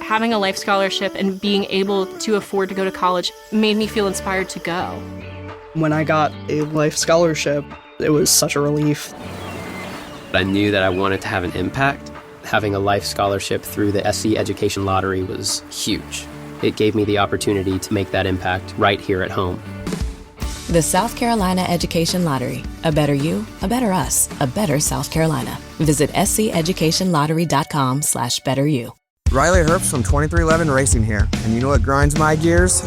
having a life scholarship and being able to afford to go to college made me feel inspired to go. When I got a life scholarship, it was such a relief. I knew that I wanted to have an impact. Having a life scholarship through the SC Education Lottery was huge. It gave me the opportunity to make that impact right here at home. The South Carolina Education Lottery. A better you, a better us, a better South Carolina. Visit sceducationlottery.com/betteryou. Riley Herbst from 2311 Racing here. And you know what grinds my gears?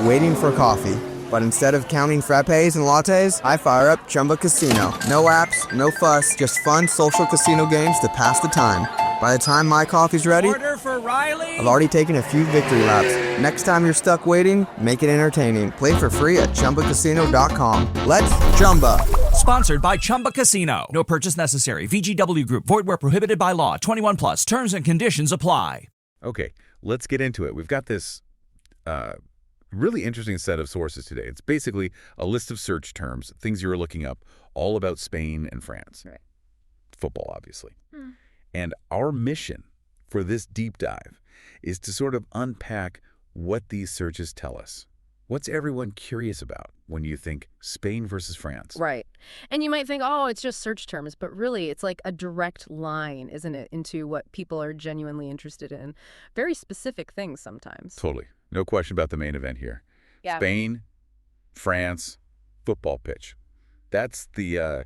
Waiting for coffee. But instead of counting frappes and lattes, I fire up Chumba Casino. No apps, no fuss, just fun social casino games to pass the time. By the time my coffee's ready, order for Riley. I've already taken a few victory laps. Next time you're stuck waiting, make it entertaining. Play for free at ChumbaCasino.com. Let's Chumba. Sponsored by Chumba Casino. No purchase necessary. VGW Group. Void where prohibited by law. 21 plus. Terms and conditions apply. Okay, let's get into it. We've got this really interesting set of sources today. It's basically a list of search terms, things you were looking up, all about Spain and France. Right. Football, obviously. And our mission for this deep dive is to sort of unpack what these searches tell us. What's everyone curious about when you think Spain versus France? Right. And you might think, oh, it's just search terms, but really it's like a direct line, isn't it, into what people are genuinely interested in. Very specific things sometimes. Totally. No question about the main event here. Yeah. Spain, France, football pitch. That's the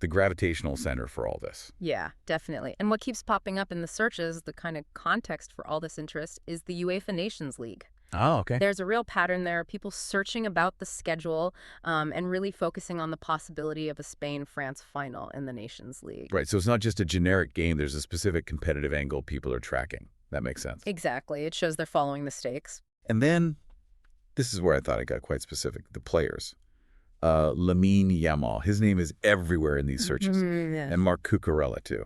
gravitational center for all this. Yeah, definitely. And what keeps popping up in the searches, the kind of context for all this interest, is the UEFA Nations League. Oh, okay. There's a real pattern there, people searching about the schedule and really focusing on the possibility of a Spain-France final in the Nations League. Right, so it's not just a generic game. There's a specific competitive angle people are tracking. That makes sense. Exactly. It shows they're following the stakes. And then, this is where I thought it got quite specific, the players. Lamine Yamal, his name is everywhere in these searches. Yeah. And Marc Cucurella, too.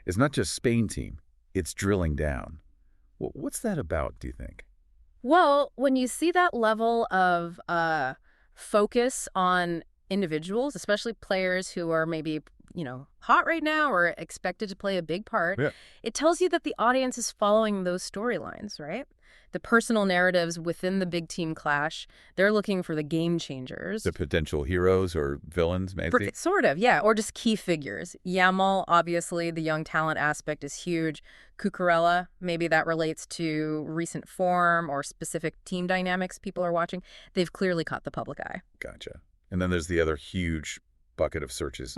It's not just Spain team, it's drilling down. Well, what's that about, do you think? Well, when you see that level of focus on individuals, especially players who are maybe, hot right now or expected to play a big part, it tells you that the audience is following those storylines, right? The personal narratives within the big team clash, they're looking for the game changers. The potential heroes or villains, maybe? Sort of, yeah, or just key figures. Yamal, obviously, the young talent aspect is huge. Cucurella, maybe that relates to recent form or specific team dynamics people are watching. They've clearly caught the public eye. Gotcha. And then there's the other huge bucket of searches.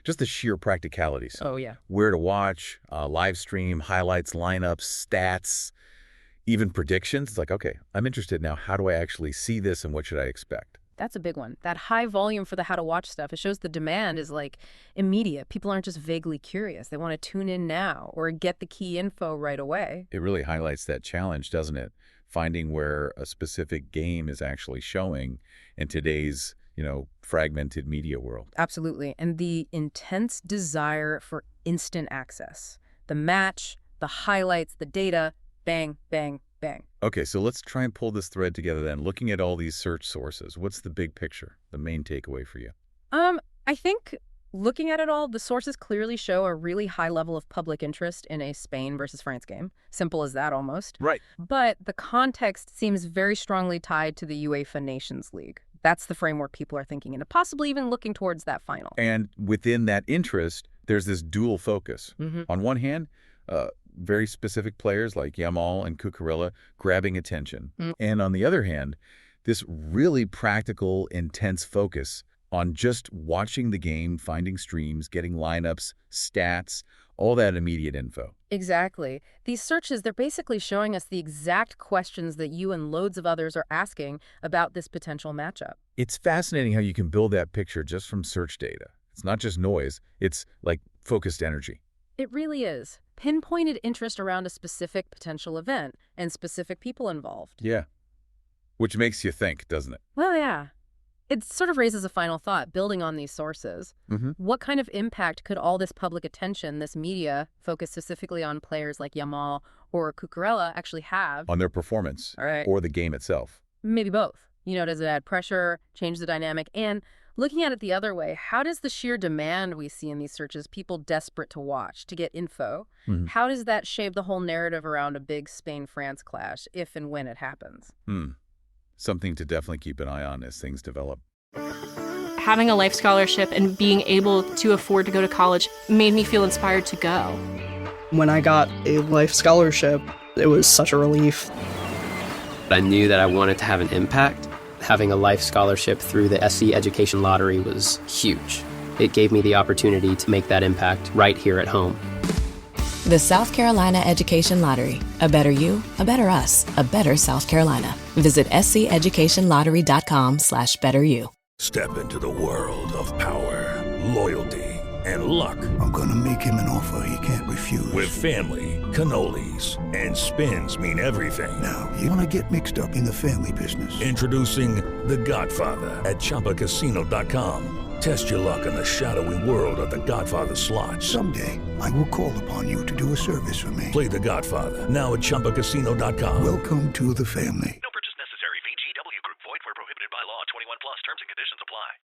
Just the sheer practicalities. Oh, yeah. Where to watch, live stream, highlights, lineups, stats, even predictions. It's like, okay, I'm interested now. How do I actually see this and what should I expect? That's a big one. That high volume for the how to watch stuff, it shows the demand is like immediate. People aren't just vaguely curious. They want to tune in now or get the key info right away. It really highlights that challenge, doesn't it? Finding where a specific game is actually showing in today's, fragmented media world. Absolutely. And the intense desire for instant access. The match, the highlights, the data, bang, bang, bang. Okay, so let's try and pull this thread together then. Looking at all these search sources, what's the big picture, the main takeaway for you? I think looking at it all, the sources clearly show a really high level of public interest in a Spain versus France game. Simple as that almost. Right. But the context seems very strongly tied to the UEFA Nations League. That's the framework people are thinking in, and possibly even looking towards that final. And within that interest, there's this dual focus. On one hand, very specific players like Yamal and Cucurella grabbing attention. And on the other hand, this really practical, intense focus on just watching the game, finding streams, getting lineups, stats, all that immediate info. Exactly. These searches, they're basically showing us the exact questions that you and loads of others are asking about this potential matchup. It's fascinating how you can build that picture just from search data. It's not just noise, it's like focused energy. It really is. Pinpointed interest around a specific potential event and specific people involved. Yeah. Which makes you think, doesn't it? Well, yeah. It sort of raises a final thought, building on these sources. What kind of impact could all this public attention, this media, focused specifically on players like Yamal or Cucurella, actually have? On their performance or the game itself? Maybe both. Does it add pressure, change the dynamic, and Looking at it the other way, how does the sheer demand we see in these searches, people desperate to watch, to get info, how does that shape the whole narrative around a big Spain-France clash, if and when it happens? Something to definitely keep an eye on as things develop. Having a life scholarship and being able to afford to go to college made me feel inspired to go. When I got a life scholarship, it was such a relief. I knew that I wanted to have an impact. Having a life scholarship through the SC Education Lottery was huge. It gave me the opportunity to make that impact right here at home. The South Carolina Education Lottery. A better you, a better us, a better South Carolina. Visit sceducationlottery.com/betteryou. Step into the world of power, loyalty, and luck. I'm gonna make him an offer he can't refuse. With family, cannolis, and spins mean everything. Now, you wanna get mixed up in the family business. Introducing The Godfather at ChumbaCasino.com. Test your luck in the shadowy world of The Godfather slot. Someday, I will call upon you to do a service for me. Play The Godfather now at ChumbaCasino.com. Welcome to the family. No purchase necessary. VGW Group. Void where prohibited by law. 21 plus. Terms and conditions apply.